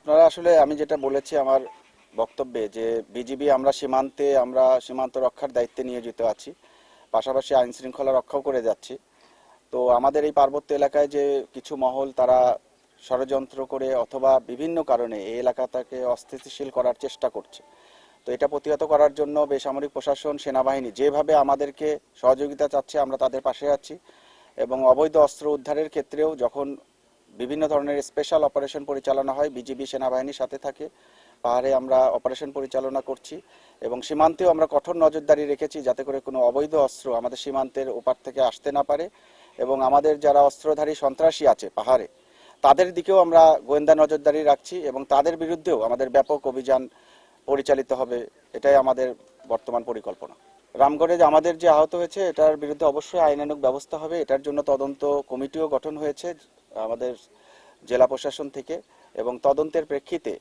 আপনারা আসলে আমি যেটা বলেছি আমার বক্তব্যে যে বিজিবি আমরা সীমান্ত রক্ষার দায়িত্বে নিয়োজিত আছি, পাশাপাশি আইন শৃঙ্খলা রক্ষাও করে যাচ্ছি। তো আমাদের এই পার্বত্য এলাকায় যে কিছু মহল তারা ষড়যন্ত্র করে অথবা বিভিন্ন কারণে এই এলাকাটাকে অস্থিতিশীল করার চেষ্টা করছে, তো এটা প্রতিহত করার জন্য বেসামরিক প্রশাসন, সেনাবাহিনী যেভাবে আমাদেরকে সহযোগিতা চাচ্ছে আমরা তাদের পাশে আছি। এবং অবৈধ অস্ত্র উদ্ধারের ক্ষেত্রেও যখন বিভিন্ন ধরনের স্পেশাল অপারেশন পরিচালনা হয় বিজিবি সেনাবাহিনীর সাথে থাকে, পাহাড়ে আমরা অপারেশন পরিচালনা করছি এবং সীমান্তেও আমরা কঠোর নজরদারি রেখেছি যাতে করে কোনো অবৈধ অস্ত্র আমাদের সীমান্তের ওপার থেকে আসতে না পারে। এবং আমাদের যারা অস্ত্রধারী সন্ত্রাসী আছে পাহাড়ে তাদের দিকেও আমরা গোয়েন্দা নজরদারি রাখছি এবং তাদের বিরুদ্ধেও আমাদের ব্যাপক অভিযান পরিচালিত হবে, এটাই আমাদের বর্তমান পরিকল্পনা। রামগড়ে যে আমাদের যে আহত হয়েছে এটার বিরুদ্ধে অবশ্যই আইনানুগ ব্যবস্থা হবে, এটার জন্য তদন্ত কমিটিও গঠন হয়েছে আমাদের জেলা প্রশাসন থেকে এবং তদন্তের প্রেক্ষিতে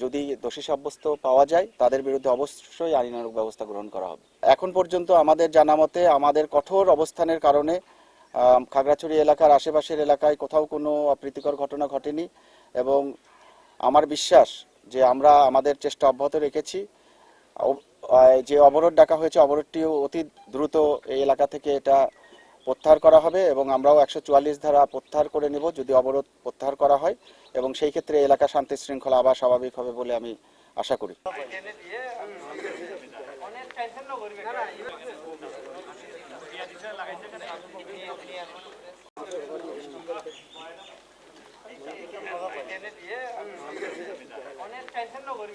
যদি দোষী সাব্যস্ত পাওয়া যায় তাদের বিরুদ্ধে অবশ্যই আইনানুগ ব্যবস্থা গ্রহণ করা হবে। এখন পর্যন্ত আমাদের জানা মতে আমাদের কঠোর অবস্থানের কারণে খাগড়াছড়ি এলাকার আশেপাশের এলাকায় কোথাও কোনো অপ্রীতিকর ঘটনা ঘটেনি এবং আমার বিশ্বাস যে আমরা আমাদের চেষ্টা অব্যাহত রেখেছি। যে অবরোধ ডাকা হয়েছে অবরোধটিও অতি দ্রুত এই এলাকা থেকে এটা প্রত্যাহার করা হবে এবং আমরাও 144 ধারা প্রত্যাহার করে নেব যদি অবরোধ প্রত্যাহার করা হয় এবং সেই ক্ষেত্রে এলাকা শান্তি শৃঙ্খলা আবার স্বাভাবিক হবে বলে আমি আশা করি। অনেক টেনশন করবে